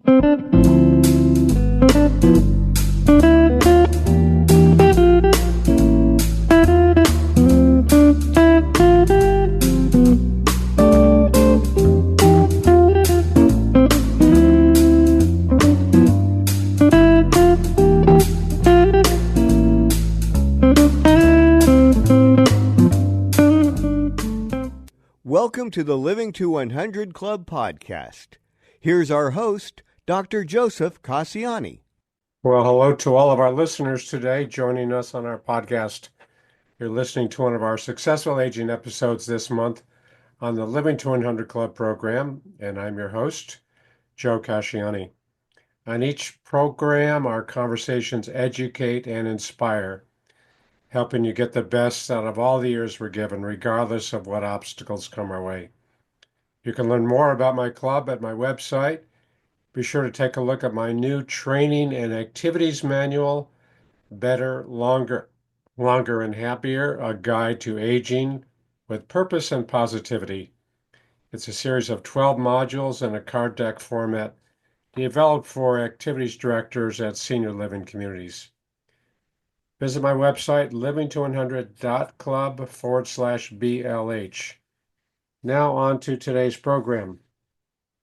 Welcome to the Living to 100 Club podcast. Here's our host, Dr. Joseph Cassiani. Well, hello to all of our listeners today joining us on our podcast. You're listening to one of our Successful Aging episodes this month on the Living to 100 Club program, and I'm your host, Joe Cassiani. On each program, our conversations educate and inspire, helping you get the best out of all the years we're given, regardless of what obstacles come our way. You can learn more about my club at my website. Be sure to take a look at my new training and activities manual, Better, Longer, and Happier, a guide to aging with purpose and positivity. It's a series of 12 modules in a card deck format developed for activities directors at senior living communities. Visit my website, living200.club/BLH. Now on to today's program.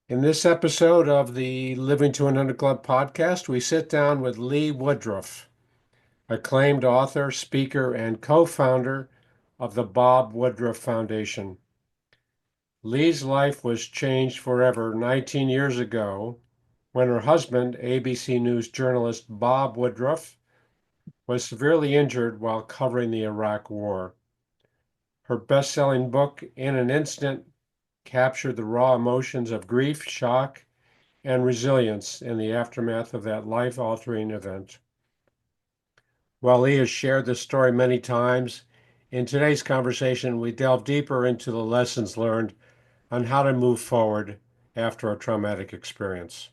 In this episode of the Living to 100 Club podcast, we sit down with Lee Woodruff, acclaimed author, speaker, and co-founder of the Bob Woodruff Foundation. Lee's life was changed forever 19 years ago when her husband, ABC News journalist Bob Woodruff, was severely injured while covering the Iraq War. Her best-selling book, In an Instant, captured the raw emotions of grief, shock, and resilience in the aftermath of that life-altering event. While Lee has shared this story many times, in today's conversation, we delve deeper into the lessons learned on how to move forward after a traumatic experience.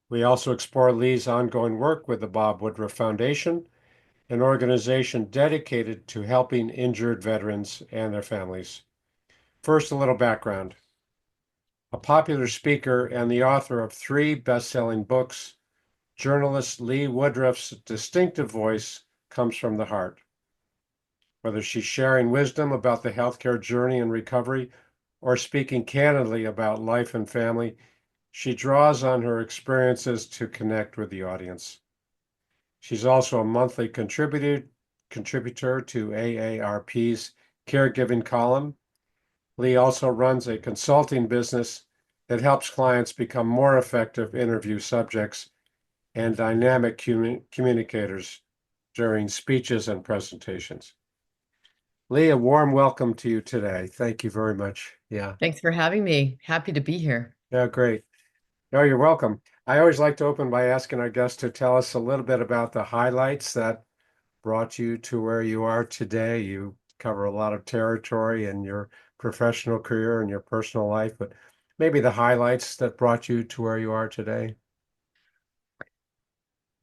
We also explore Lee's ongoing work with the Bob Woodruff Foundation, an organization dedicated to helping injured veterans and their families. First, a little background. A popular speaker and the author of 3 best-selling books, journalist Lee Woodruff's distinctive voice comes from the heart. Whether she's sharing wisdom about the healthcare journey and recovery or speaking candidly about life and family, she draws on her experiences to connect with the audience. She's also a monthly contributor to AARP's caregiving column. Lee also runs a consulting business that helps clients become more effective interview subjects and dynamic communicators during speeches and presentations. Lee, a warm welcome to you today. Thank you very much. Yeah. Thanks for having me. Happy to be here. Yeah, great. No, you're welcome. I always like to open by asking our guests to tell us a little bit about the highlights that brought you to where you are today. You cover a lot of territory in your professional career and your personal life, but maybe the highlights that brought you to where you are today.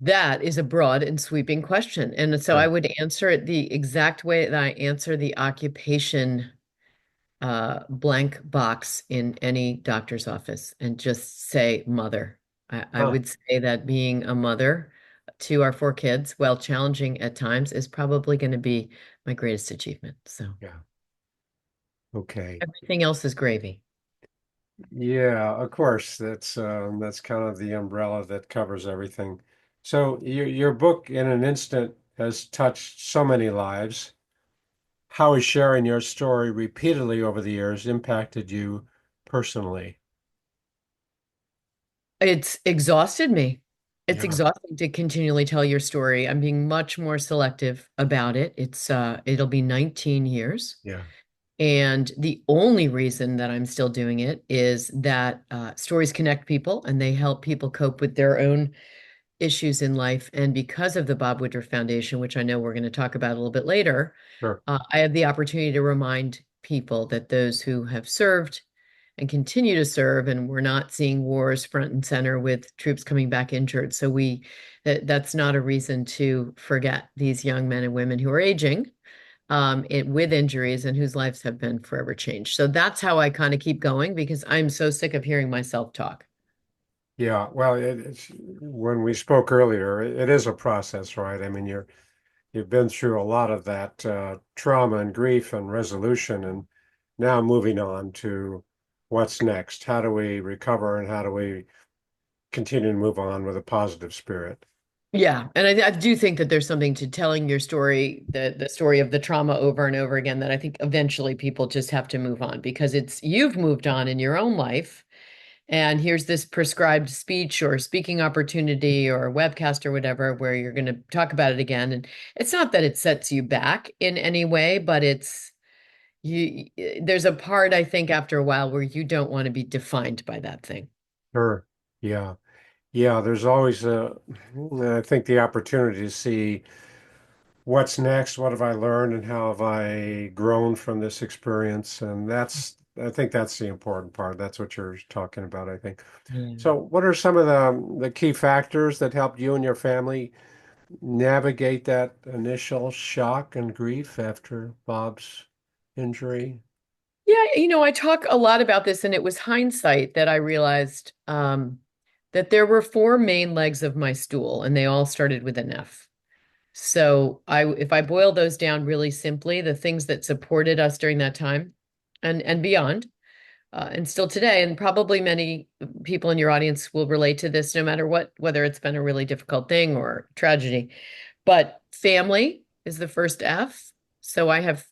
That is a broad and sweeping question. And so I would answer it the exact way that I answer the occupation blank box in any doctor's office and just say mother. I would say that being a mother to our 4 kids, while challenging at times, is probably going to be my greatest achievement. So yeah. Okay. Everything else is gravy. Yeah, of course. That's kind of the umbrella that covers everything. So your book, In an Instant, has touched so many lives. How has sharing your story repeatedly over the years impacted you personally? It's exhausted me. It's Yeah. exhausting to continually tell your story. I'm being much more selective about it. It'll be 19 years. Yeah. And the only reason that I'm still doing it is that stories connect people and they help people cope with their own issues in life. And because of the Bob Woodruff Foundation, which I know we're going to talk about a little bit later, Sure. I have the opportunity to remind people that those who have served and continue to serve, and we're not seeing wars front and center with troops coming back injured. So that's not a reason to forget these young men and women who are aging with injuries and whose lives have been forever changed. So that's how I kind of keep going, because I'm so sick of hearing myself talk. Yeah, well, it's when we spoke earlier, it is a process, right? I mean, you've been through a lot of that trauma and grief and resolution, and now moving on to what's next. How do we recover and how do we continue to move on with a positive spirit? Yeah, and I do think that there's something to telling your story, the story of the trauma over and over again, that I think eventually people just have to move on because it's you've moved on in your own life, and here's this prescribed speech or speaking opportunity or webcast or whatever where you're going to talk about it again. And it's not that it sets you back in any way, but it's you there's a part I think after a while where you don't want to be defined by that thing. Sure. Yeah. Yeah, there's always I think the opportunity to see what's next, what have I learned, and how have I grown from this experience? And I think that's the important part. That's what you're talking about, I think. Yeah. So, what are some of the key factors that helped you and your family navigate that initial shock and grief after Bob's injury? Yeah, I talk a lot about this, and it was hindsight that I realized that there were four main legs of my stool, and they all started with an F. So if I boil those down really simply, the things that supported us during that time and beyond, and still today, and probably many people in your audience will relate to this, no matter what, whether it's been a really difficult thing or tragedy. But family is the first F. So I have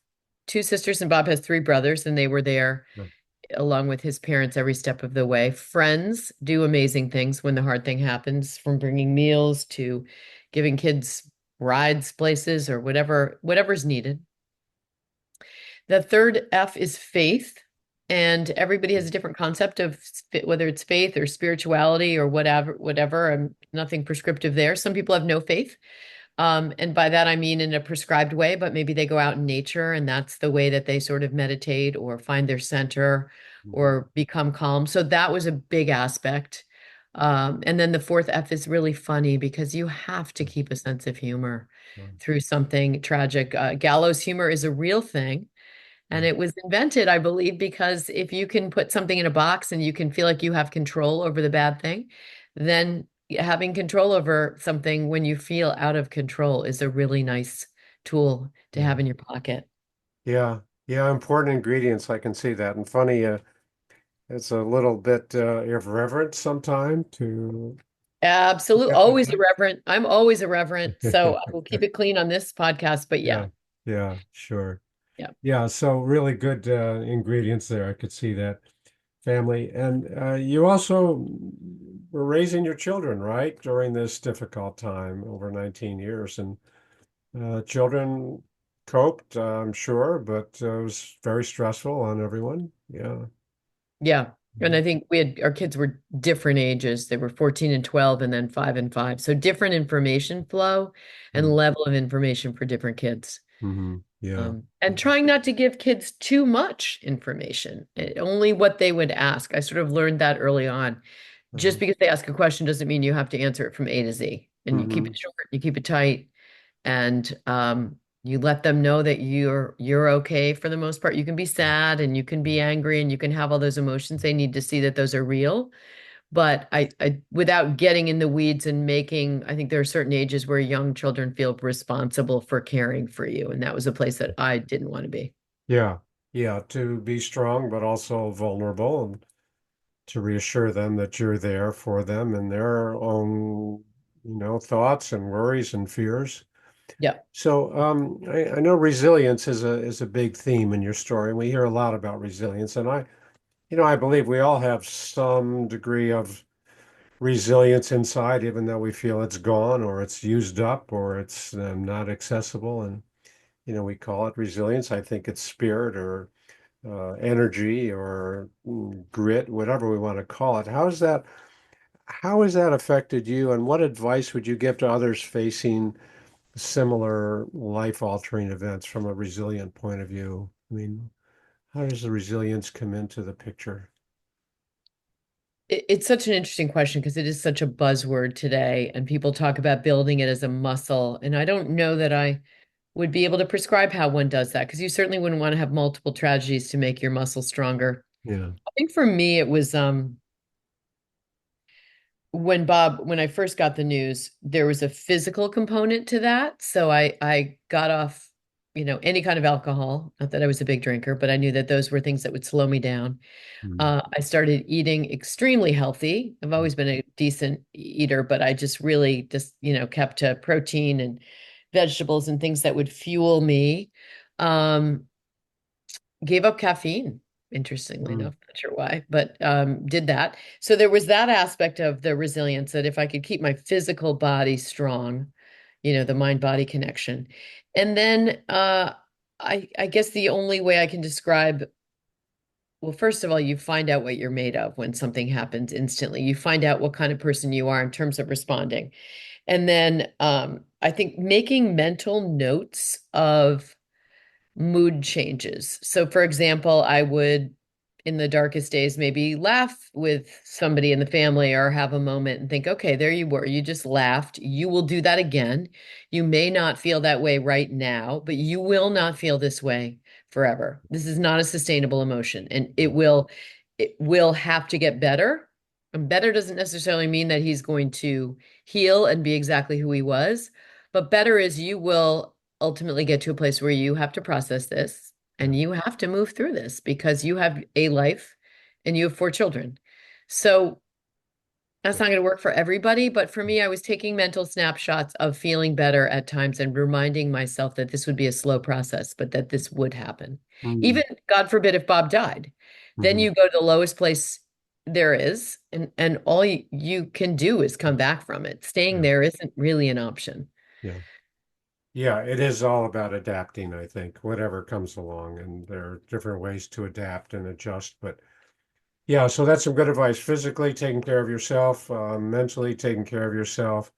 two sisters, and Bob has three brothers, and they were there Mm. along with his parents every step of the way. Friends do amazing things when the hard thing happens, from bringing meals to giving kids rides places or whatever's needed. The third F is faith. And everybody has a different concept of whether it's faith or spirituality or whatever. I'm nothing prescriptive there. Some people have no faith. And by that, I mean in a prescribed way, but maybe they go out in nature and that's the way that they sort of meditate or find their center Mhm. or become calm. So that was a big aspect. And then the fourth F is really funny because you have to keep a sense of humor through something tragic. Gallows humor is a real thing. And Mm. it was invented, I believe, because if you can put something in a box and you can feel like you have control over the bad thing, then having control over something when you feel out of control is a really nice tool to Yeah. have in your pocket. Yeah. Yeah. Important ingredients. I can see that. And funny, it's a little bit irreverent sometimes to Absolutely. get like Always that. irreverent. I'm always irreverent. So I will keep it clean on this podcast. But yeah, Yeah. Yeah. Sure. yeah. Yeah. So really good ingredients there. I could see that family. And you also were raising your children, right, during this difficult time over 19 years. And children coped, I'm sure, but it was very stressful on everyone. Yeah. Yeah. And Mhm. I think our kids were different ages. They were 14 and 12 and then 5 and 5. So different information flow and level of information for different kids. Mm-hmm. Yeah. And trying not to give kids too much information, only what they would ask. I sort of learned that early on. Just Uh-huh. because they ask a question doesn't mean you have to answer it from A to Z. And you keep Mm-hmm. it short, you keep it tight, and you let them know that you're okay for the most part. You can be sad and you can be angry and you can have all those emotions. They need to see that those are real. But without getting in the weeds and making, I think there are certain ages where young children feel responsible for caring for you. And that was a place that I didn't want to be. Yeah. Yeah. To be strong, but also vulnerable and to reassure them that you're there for them and their own, thoughts and worries and fears. Yeah. So I know resilience is a big theme in your story, and we hear a lot about resilience. And I believe we all have some degree of resilience inside, even though we feel it's gone or it's used up or it's not accessible. And we call it resilience. I think it's spirit or energy or grit, whatever we want to call it. How has that affected you, and what advice would you give to others facing similar life-altering events from a resilient point of view? I mean, how does the resilience come into the picture? It's such an interesting question because it is such a buzzword today, and people talk about building it as a muscle. And I don't know that I would be able to prescribe how one does that because you certainly wouldn't want to have multiple tragedies to make your muscle stronger. Yeah. I think for me, it was when I first got the news, there was a physical component to that. So I got off, any kind of alcohol. Not that I was a big drinker, but I knew that those were things that would slow me down. Mm. I started eating extremely healthy. I've always been a decent eater, but I just really kept to protein and vegetables and things that would fuel me. Um, Gave up caffeine, interestingly Mm. enough, not sure why, but did that. So there was that aspect of the resilience that if I could keep my physical body strong, the mind-body connection. And then I guess the only way I can describe, well, first of all, you find out what you're made of when something happens instantly. You find out what kind of person you are in terms of responding. And then I think making mental notes of mood changes. So, for example, I would, in the darkest days, maybe laugh with somebody in the family or have a moment and think, okay, there you were. You just laughed. You will do that again. You may not feel that way right now, but you will not feel this way forever. This is not a sustainable emotion, and it will have to get better. And better doesn't necessarily mean that he's going to heal and be exactly who he was, but better is you will ultimately get to a place where you have to process this Yeah. and you have to move through this because you have a life and you have 4 children. So that's not going to work for everybody, but for me, I was taking mental snapshots of feeling better at times and reminding myself that this would be a slow process, but that this would happen. Mm. Even, God forbid, if Bob died, then Mhm. you go to the lowest place there is, and all you can do is come back from it. Staying Yeah. there isn't really an option. Yeah. Yeah, it is all about adapting, I think, whatever comes along, and there are different ways to adapt and adjust. But yeah, so that's some good advice. Physically taking care of yourself, mentally taking care of yourself,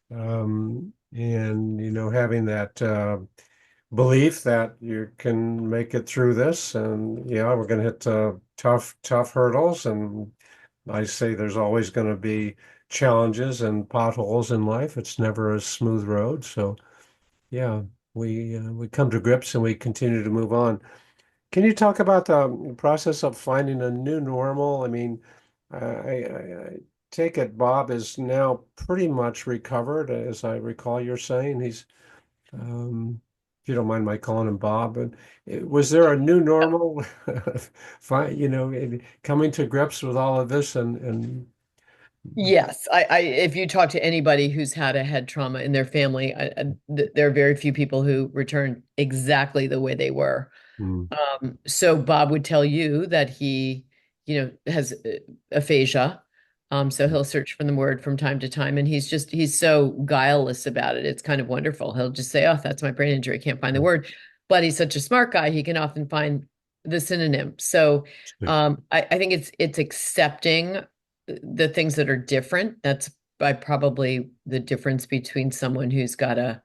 and having that belief that you can make it through this. And yeah, we're going to hit tough hurdles, and I say there's always going to be challenges and potholes in life. It's never a smooth road. So yeah, we come to grips and we continue to move on. Can you talk about the process of finding a new normal? I mean, I take it Bob is now pretty much recovered, as I recall you're saying. If you don't mind my calling him Bob, and was there a new normal? Coming to grips with all of this and Yes, if you talk to anybody who's had a head trauma in their family, there are very few people who return exactly the way they were. Mm. So Bob would tell you that he, has aphasia. So he'll search for the word from time to time, and he's so guileless about it. It's kind of wonderful. He'll just say, "Oh, that's my brain injury. I can't find the word." But he's such a smart guy, he can often find the synonym. So I think it's accepting the things that are different. That's by probably the difference between someone who's got a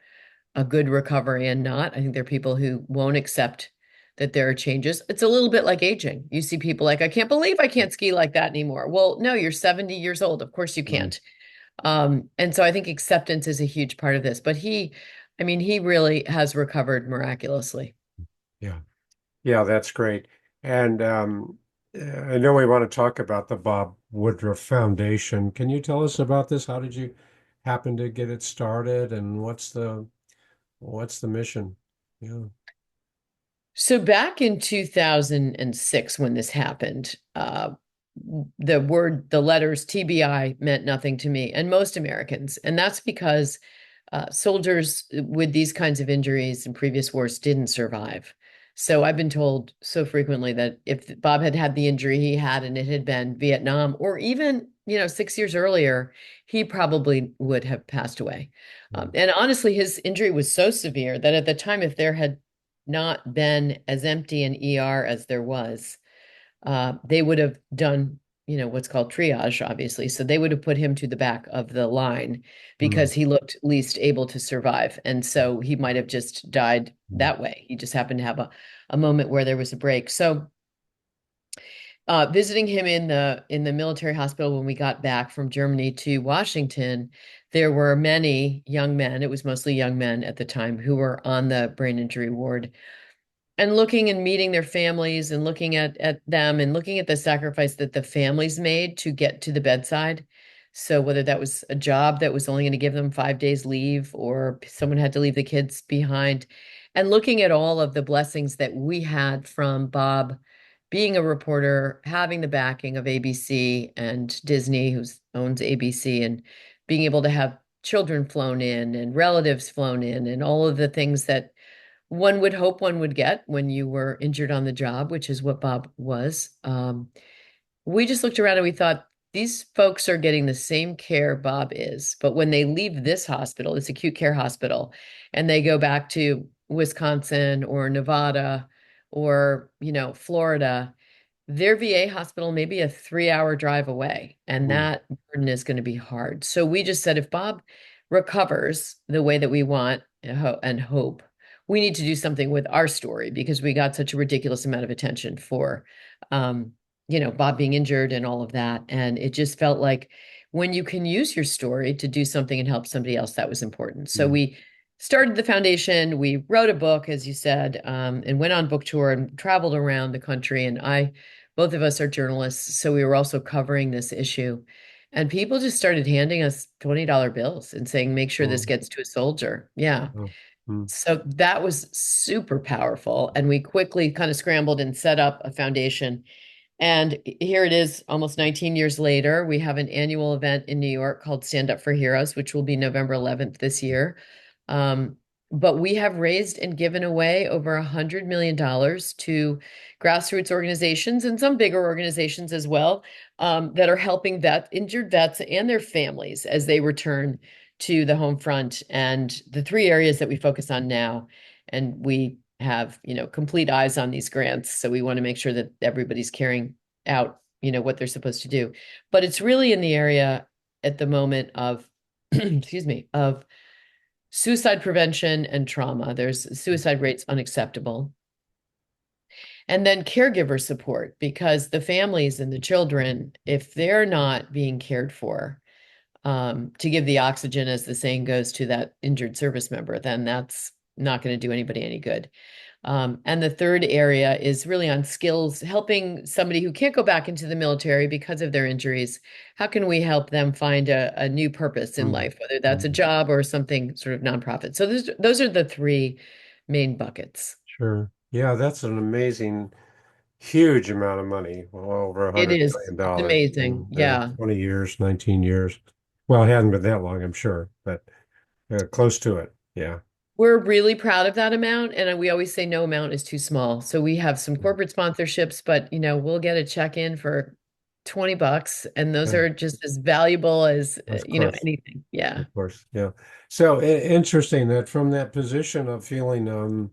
good recovery and not. I think there are people who won't accept that there are changes. It's a little bit like aging. You see people like, I can't believe I can't ski like that anymore. Well, no, you're 70 years old. Of course you Mm. can't. And so I think acceptance is a huge part of this. But I mean, he really has recovered miraculously. Yeah. Yeah, that's great. And I know we want to talk about the Bob Woodruff Foundation. Can you tell us about this? How did you happen to get it started, and what's the mission? Yeah. So back in 2006, when this happened, the letters TBI meant nothing to me and most Americans. And that's because soldiers with these kinds of injuries in previous wars didn't survive. So I've been told so frequently that if Bob had had the injury he had and it had been Vietnam or even, 6 years earlier, he probably would have passed away. Mm. And honestly, his injury was so severe that at the time, if there had not been as empty an ER as there was, they would have done, what's called triage, obviously. So they would have put him to the back of the line Mm. because he looked least able to survive. And so he might have just died Mm. that way. He just happened to have a moment where there was a break. So visiting him in the military hospital when we got back from Germany to Washington, there were many young men, it was mostly young men at the time, who were on the brain injury ward and looking and meeting their families and looking at them and looking at the sacrifice that the families made to get to the bedside. So whether that was a job that was only going to give them 5 days leave, or someone had to leave the kids behind, and looking at all of the blessings that we had from Bob being a reporter, having the backing of ABC and Disney, who owns ABC, and being able to have children flown in and relatives flown in and all of the things that one would hope one would get when you were injured on the job, which is what Bob was. We just looked around and we thought, these folks are getting the same care Bob is, but when they leave this hospital, this acute care hospital, and they go back to Wisconsin or Nevada or, Florida, their VA hospital may be a 3-hour drive away, and Mm, that burden is going to be hard. So we just said, if Bob recovers the way that we want and hope, we need to do something with our story because we got such a ridiculous amount of attention for, Bob being injured and all of that. And it just felt like when you can use your story to do something and help somebody else, that was important. So mm, we started the foundation, we wrote a book, as you said, and went on book tour and traveled around the country. And both of us are journalists, so we were also covering this issue. And people just started handing us $20 bills and saying, make sure this mm, gets to a soldier. Yeah. oh, mm, So that was super powerful. And we quickly kind of scrambled and set up a foundation. And here it is, almost 19 years later. We have an annual event in New York called Stand Up for Heroes, which will be November 11th this year. Um, but we have raised and given away over $100 million to grassroots organizations and some bigger organizations as well, that are helping injured vets and their families as they return to the home front. And the three areas that we focus on now, and we have, complete eyes on these grants. So we want to make sure that everybody's carrying out, what they're supposed to do. But it's really in the area at the moment of, excuse me, of suicide prevention and trauma. There's suicide rates unacceptable. And then caregiver support, because the families and the children, if they're not being cared for, to give the oxygen, as the saying goes, to that injured service member, then that's not going to do anybody any good. And the third area is really on skills, helping somebody who can't go back into the military because of their injuries. How can we help them find a new purpose in mm, life, whether that's a mm. job or something sort of nonprofit? So those are the three main buckets. Sure. Yeah, that's an amazing, huge amount of money. Well, over a It hundred is. million It's dollars amazing. in Yeah. 20 years, 19 years. Well, it hasn't been that long, I'm sure, but close to it. Yeah. We're really proud of that amount, and we always say no amount is too small. So we have some corporate sponsorships, but we'll get a check in for $20, and those Yeah, are just as valuable as of course. anything. Yeah. Of course. Yeah. So interesting that from that position of feeling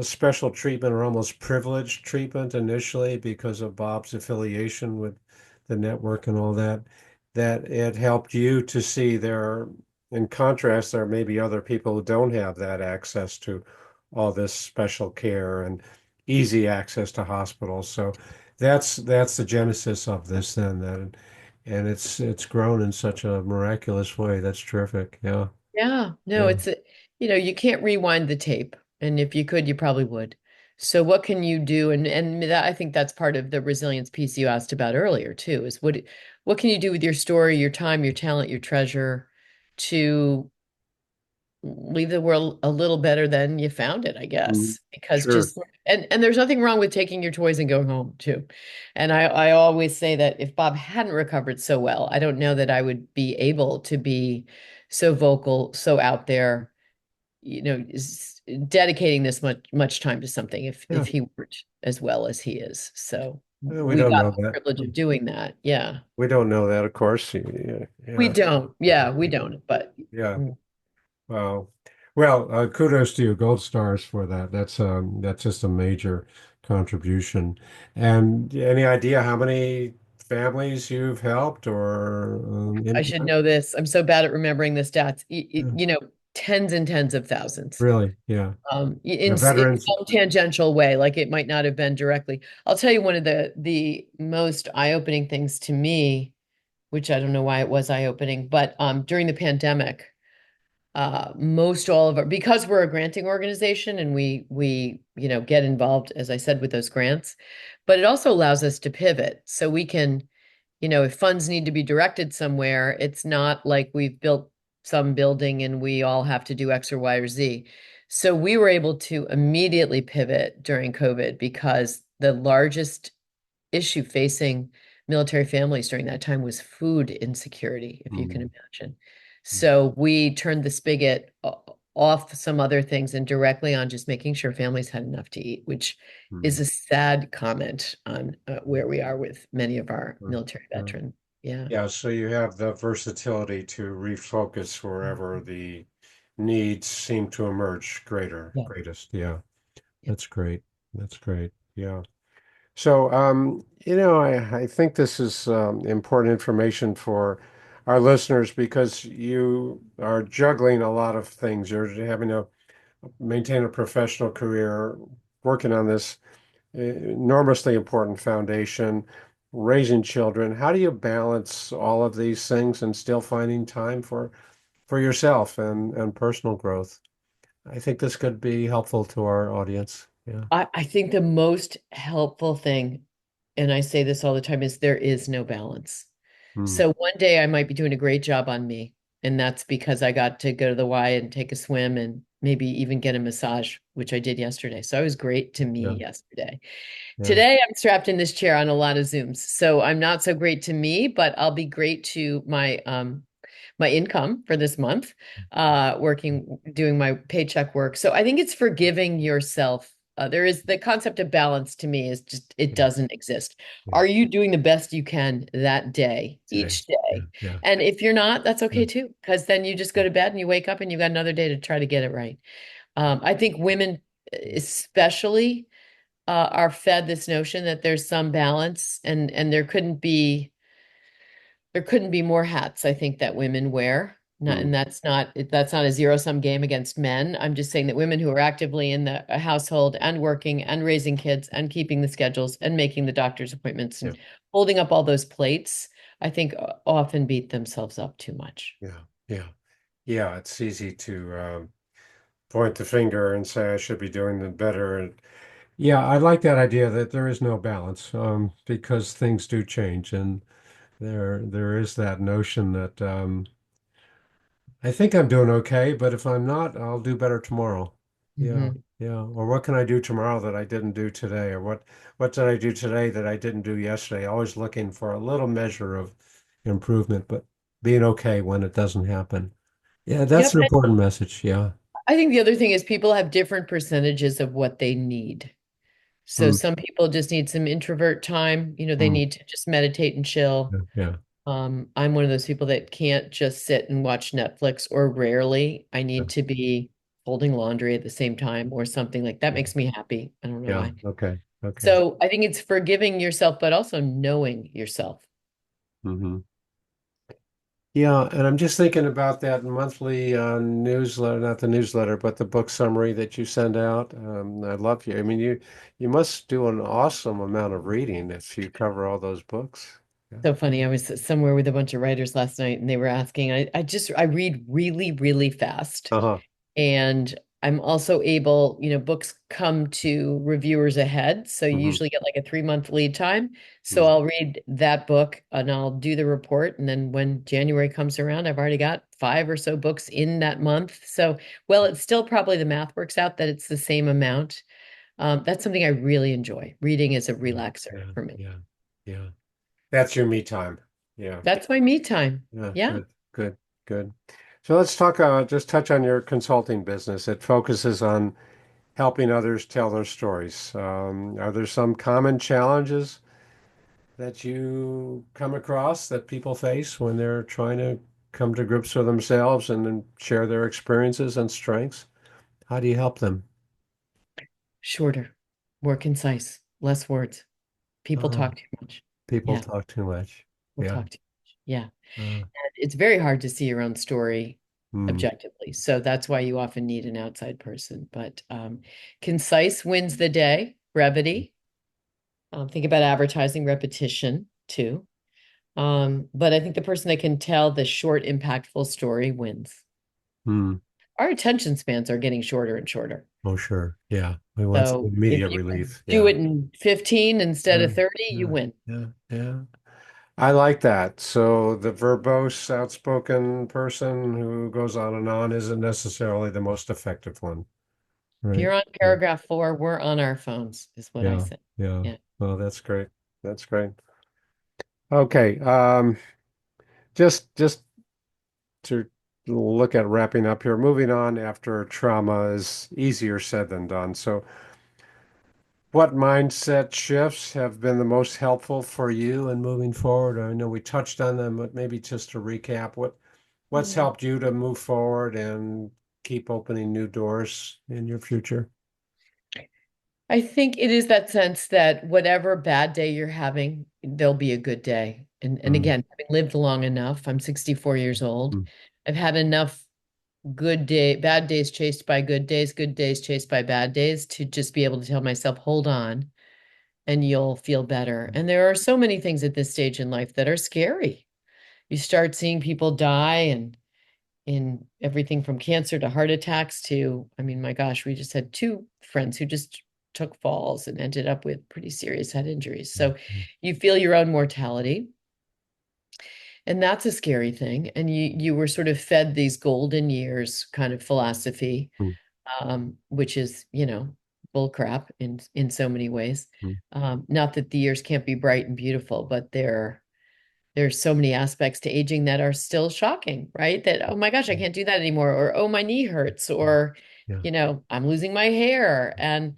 special treatment or almost privileged treatment initially because of Bob's affiliation with the network and all that, that it helped you to see there, in contrast, there may be other people who don't have that access to all this special care and easy access to hospitals. So that's the genesis of this then, that and it's grown in such a miraculous way. That's terrific. Yeah. Yeah. No, Yeah. you can't rewind the tape. And if you could, you probably would. So what can you do? And that, I think that's part of the resilience piece you asked about earlier too, is what can you do with your story, your time, your talent, your treasure to leave the world a little better than you found it, I Mm, guess. Because sure. just and there's nothing wrong with taking your toys and going home too. And I always say that if Bob hadn't recovered so well, I don't know that I would be able to be so vocal, so out there, dedicating this much time to something Yeah. if he weren't as well as he is. So We we don't got know the that. privilege of doing that. Yeah. We don't know that, of course. Yeah, We yeah, don't. Yeah, we don't. But yeah. mm, Wow. Well, kudos to you, gold stars for that. That's just a major contribution. And any idea how many families you've helped or I should impact? know this. I'm so bad at remembering the stats. Yeah, Tens and tens of thousands. really? Yeah. In Yeah, veterans. some tangential way, like it might not have been directly. I'll tell you one of the most eye-opening things to me, which I don't know why it was eye-opening, but during the pandemic, most all of our, because we're a granting organization and we get involved, as I said, with those grants, but it also allows us to pivot, so we can if funds need to be directed somewhere, it's not like we've built some building and we all have to do X or Y or Z. So we were able to immediately pivot during COVID because the largest issue facing military families during that time was food insecurity, if you can Mm. imagine. So we turned the spigot off some other things and directly on just making sure families had enough to eat, which is Mm. a sad comment on where we are with many of our Mm. military Mm. veterans. Yeah. Yeah, so you have the versatility to refocus wherever the needs seem to emerge Yeah. greatest. Yeah, Yeah. that's great. That's great. Yeah. So, I think this is important information for our listeners because you are juggling a lot of things. You're having to maintain a professional career, working on this enormously important foundation, raising children. How do you balance all of these things and still finding time for yourself and personal growth? I think this could be helpful to our audience. Yeah. I think the most helpful thing, and I say this all the time, is there is no balance. Mm. So one day I might be doing a great job on me, and that's because I got to go to the Y and take a swim and maybe even get a massage, which I did yesterday. So I was great to me Yeah. yesterday. Yeah. Today I'm strapped in this chair on a lot of Zooms. So I'm not so great to me, but I'll be great to my income for this month, doing my paycheck work. So I think it's forgiving yourself. There is the concept of balance to me is just, it Yeah. doesn't exist. Yeah. Are you doing the best you can that day, Today. each Yeah. day? Yeah. And if you're not, that's Yeah. okay too, because then you just go to bed and you wake up and you've got another day to try to get it right. I think women, especially, are fed this notion that there's some balance, and there couldn't be more hats, I think, that women wear. Not, Mm. and that's not a zero-sum game against men. I'm just saying that women who are actively in the household and working and raising kids and keeping the schedules and making the doctor's appointments Yeah. and holding up all those plates, I think often beat themselves up too much. Yeah. Yeah. Yeah. It's easy to point the finger and say I should be doing it better. And yeah, I like that idea that there is no balance because things do change, and there is that notion that I think I'm doing okay, but if I'm not, I'll do better tomorrow. Yeah, Hmm. yeah. Or what can I do tomorrow that I didn't do today? Or what did I do today that I didn't do yesterday? Always looking for a little measure of improvement, but being okay when it doesn't happen. Yeah, that's Yep. an important message. Yeah. I think the other thing is people have different percentages of what they need. So Mm. some people just need some introvert time. They Mm. need to just meditate and chill. Yeah. Yeah. I'm one of those people that can't just sit and watch Netflix, or rarely. I Yeah. need to be folding laundry at the same time or something like that. Makes me happy. I don't know Yeah. why. Okay. Okay. So I think it's forgiving yourself, but also knowing yourself. Hmm. Yeah, and I'm just thinking about that monthly newsletter, not the newsletter, but the book summary that you send out. I love you. I mean, you must do an awesome amount of reading if you cover all those books. Yeah. So funny. I was somewhere with a bunch of writers last night and they were asking, I read really, really fast. Uh-huh. And I'm also able, books come to reviewers ahead. So you Hmm. usually get like a 3-month lead time. So Hmm. I'll read that book and I'll do the report. And then when January comes around, I've already got 5 or so books in that month. So, well, it's still probably the math works out that it's the same amount. That's something I really enjoy. Reading is a Yeah. relaxer Yeah. for me. Yeah. Yeah. That's your me time. Yeah. That's my me time. Yeah. Yeah. Good. Good. Good. So let's talk, just touch on your consulting business. It focuses on helping others tell their stories. Are there some common challenges that you come across that people face when they're trying to come to grips with themselves and then share their experiences and strengths? How do you help them? Shorter, more concise, less words. People Uh, talk too much. People Yeah. talk too much. People Yeah. talk too much. Yeah. Uh, It's very hard to see your own story mm, objectively. So that's why you often need an outside person. But concise wins the day, brevity. Think about advertising repetition too. But I think the person that can tell the short, impactful story wins. mm. Our attention spans are getting shorter and shorter. Oh, sure. Yeah. We want some So if immediate you can relief. do Yeah. it in 15 instead Yeah. of 30, you Yeah. win. Yeah. Yeah. I like that. So the verbose, outspoken person who goes on and on isn't necessarily the most effective one, If right? you're on Yeah, paragraph 4, we're on our phones, is what I yeah, say. yeah. Yeah. Well, that's great. That's great. Okay, just to look at wrapping up here, moving on after trauma is easier said than done. So, what mindset shifts have been the most helpful for you in moving forward? I know we touched on them, but maybe just to recap, what's Mm. helped you to move forward and keep opening new doors in your future? I think it is that sense that whatever bad day you're having, there'll be a good day. And Mm, again, having lived long enough, I'm 64 years old. mm, I've had enough bad days chased by good days chased by bad days to just be able to tell myself, hold on, and you'll feel better. And there are so many things at this stage in life that are scary. You start seeing people die and in everything from cancer to heart attacks to, I mean, my gosh, we just had two friends who just took falls and ended up with pretty serious head injuries. mm, So you feel your own mortality, and that's a scary thing. And you were sort of fed these golden years kind of philosophy, mm, which is, bull crap in so many ways. mm, Not that the years can't be bright and beautiful, but there's so many aspects to aging that are still shocking, right? That, oh my gosh, I mm, can't do that anymore. Or, oh, my knee hurts. mm. Or, Yeah. I'm losing my hair. And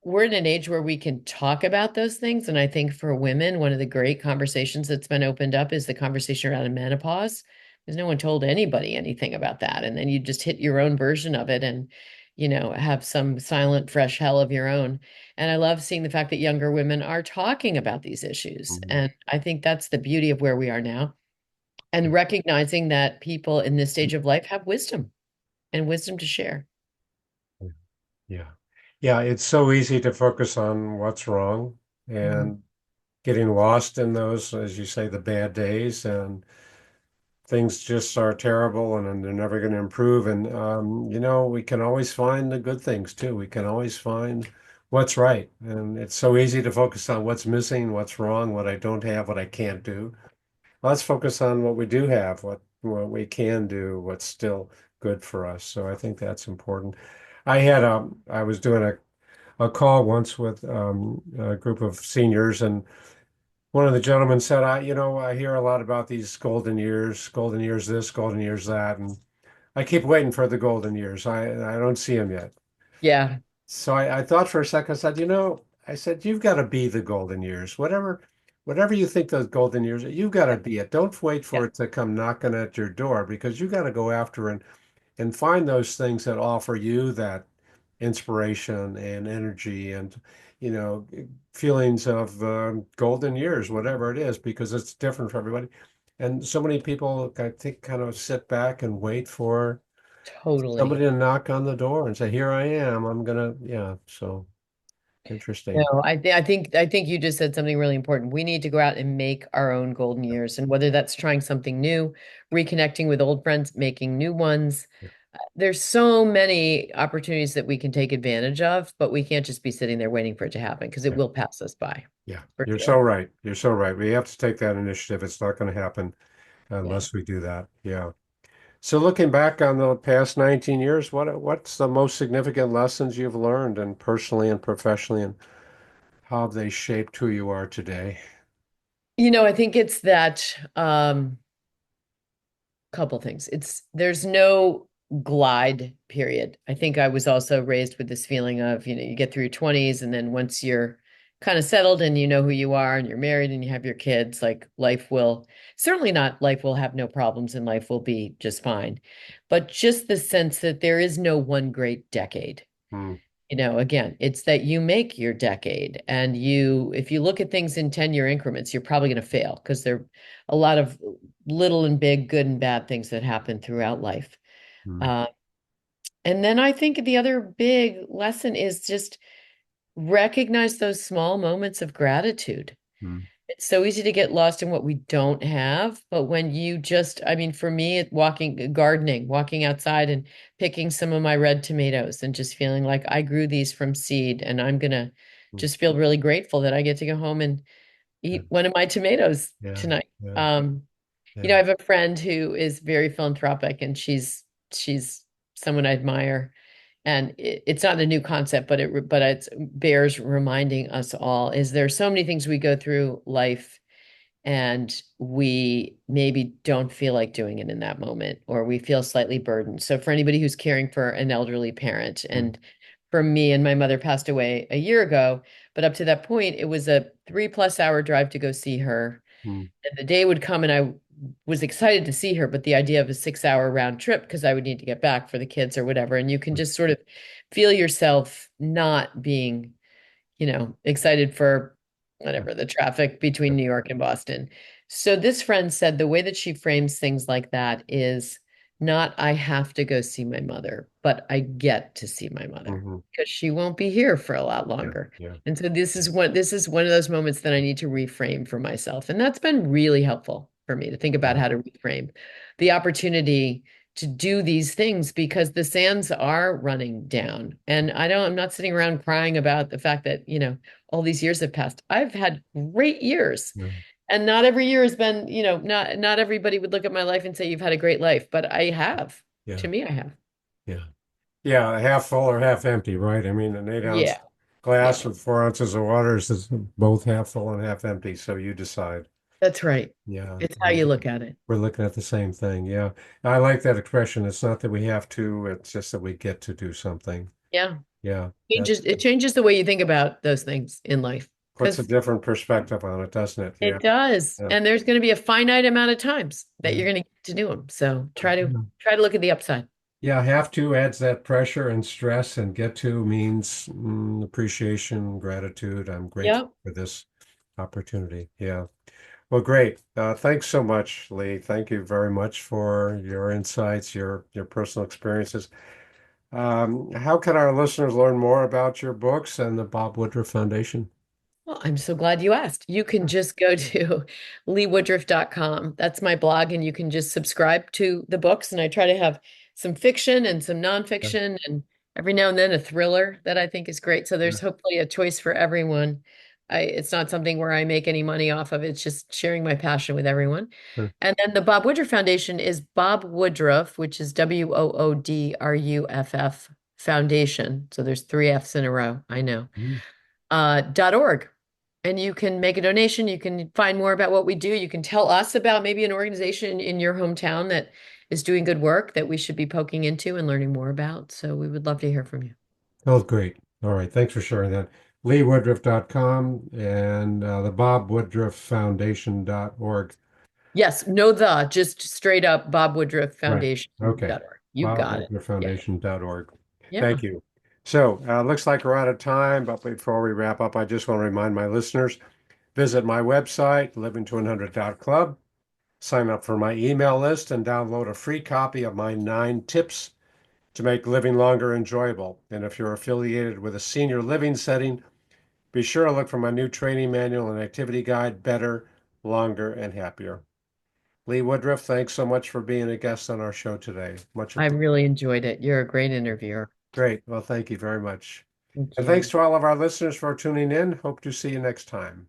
we're in an age where we can talk about those things. And I think for women, one of the great conversations that's been opened up is the conversation around menopause, because no one told anybody anything about that. And then you just hit your own version of it and, have some silent, fresh hell of your own. And I love seeing the fact that younger women are talking about these issues. Mm, And I think that's the beauty of where we are now, and recognizing that people in this stage of life have wisdom and wisdom to share. mm. Yeah. Yeah, it's so easy to focus on what's wrong Mhm. and getting lost in those, as you say, the bad days, and things just are terrible and they're never going to improve. And, we can always find the good things too. We can always find what's right. And it's so easy to focus on what's missing, what's wrong, what I don't have, what I can't do. Let's focus on what we do have, what we can do, what's still good for us. So I think that's important. I was doing a call once with a group of seniors, and one of the gentlemen said, I hear a lot about these golden years this, golden years that, and I keep waiting for the golden years. I don't see them yet. Yeah, So I thought for a second. I said, I said, you've got to be the golden years, whatever you think those golden years are, you've got to be it. Don't wait yeah, for it to come knocking at your door, because you got to go after and find those things that offer you that inspiration and energy and you know feelings of golden years, whatever it is, because it's different for everybody. And so many people, I think, kind of sit back and wait for somebody totally. to knock on the door and say, here I am, I'm gonna, yeah. So interesting. No, I think you just said something really important. We need to go out and make our own golden years, and whether that's trying something new, reconnecting with old friends, making new ones. Yeah, There's so many opportunities that we can take advantage of, but we can't just be sitting there waiting for it to happen because it yeah, will pass us by yeah. for You're so sure. right. You're so right. We have to take that initiative. It's not going to happen Yeah. unless we do that. Yeah. So looking back on the past 19 years, what's the most significant lessons you've learned, and personally and professionally, and how have they shaped who you are today? I think it's that couple things. There's no glide period. I think I was also raised with this feeling of, you get through your 20s, and then once you're kind of settled and you know who you are and you're married and you have your kids, like life will have no problems and life will be just fine. But just the sense that there is no one great decade. Hmm, Again, it's that you make your decade, and if you look at things in 10-year increments, you're probably going to fail because there are a lot of little and big, good and bad things that happen throughout life. hmm, Uh, and then I think the other big lesson is just recognize those small moments of gratitude. hmm, It's so easy to get lost in what we don't have, but when I mean, for me, gardening, walking outside and picking some of my red tomatoes and just feeling like I grew these from seed, and I'm gonna hmm, just feel really grateful that I get to go home and Yeah. eat one of my tomatoes Yeah. tonight. Yeah. I Yeah. have a friend who is very philanthropic, and she's someone I admire. And it's not a new concept, but it bears reminding us all is there so many things we go through life and we maybe don't feel like doing it in that moment, or we feel slightly burdened. So for anybody who's caring for an elderly parent, Mm, and for me, and my mother passed away a year ago, but up to that point, it was a 3+ hour drive to go see her. mm, And the day would come and I was excited to see her, but the idea of a 6 hour round trip because I would need to get back for the kids or whatever. And you can just sort of feel yourself not being excited for whatever the traffic between New York and Boston. So this friend said the way that she frames things like that is not I have to go see my mother, but I get to see my mother mhm. because she won't be here for a lot Yeah. longer. Yeah. And so this is one of those moments that I need to reframe for myself. And that's been really helpful for me to think about Yeah. how to reframe the opportunity to do these things because the sands are running down. And I'm not sitting around crying about the fact that, all these years have passed. I've had great years. Yeah. And not every year has been, not everybody would look at my life and say you've had a great life, but I have. Yeah. To me, I have. Yeah. Yeah. Half full or half empty, right? I mean, an 8 ounce Yeah. glass Yeah. with 4 ounces of water is both half full and half empty. So you decide. That's right. Yeah. It's how you look at it. We're looking at the same thing. Yeah. I like that expression. It's not that we have to, it's just that we get to do something. Yeah. Yeah. That It changes the way you think about those things in life puts a because different perspective on it, doesn't it? Yeah. it does. Yeah. And there's going to be a finite amount of times that Yeah. you're going to get to do them. So try to Yeah. try to look at the upside. Yeah, have to adds that pressure and stress, and get to means appreciation, gratitude. I'm grateful Yep. for this opportunity. Yeah. Well, great. Thanks so much, Lee. Thank you very much for your insights, your personal experiences. How can our listeners learn more about your books and the Bob Woodruff Foundation? Well, I'm so glad you asked. You can just go to leewoodruff.com. That's my blog, and you can just subscribe to the books. And I try to have some fiction and some Yeah, nonfiction, and every now and then a thriller that I think is great. So yeah, there's hopefully a choice for everyone. It's not something where I make any money off of. It's just sharing my passion with everyone. sure. And then the Bob Woodruff Foundation is Bob Woodruff, which is WOODRUFF Foundation. So there's three F's in a row. I know. Mm. .org. And you can make a donation. You can find more about what we do. You can tell us about maybe an organization in your hometown that is doing good work that we should be poking into and learning more about. So we would love to hear from you. Oh, great. All right. Thanks for sharing that. LeeWoodruff.com and the Bob Woodruff Foundation.org. Yes, no just straight up Bob Woodruff Right. Okay. Foundation.org. You Bob got it. Woodruff Yeah. Foundation.org. Yeah. Thank you. So, looks like we're out of time, but before we wrap up, I just want to remind my listeners, visit my website, livingto100.club, sign up for my email list, and download a free copy of my 9 tips to make living longer enjoyable. And if you're affiliated with a senior living setting, be sure to look for my new training manual and activity guide, Better, Longer, and Happier. Lee Woodruff, thanks so much for being a guest on our show today. Much I appreciated. really enjoyed it. You're a great interviewer. Great. Well, thank you very much. Thank And thanks you. to all of our listeners for tuning in. Hope to see you next time.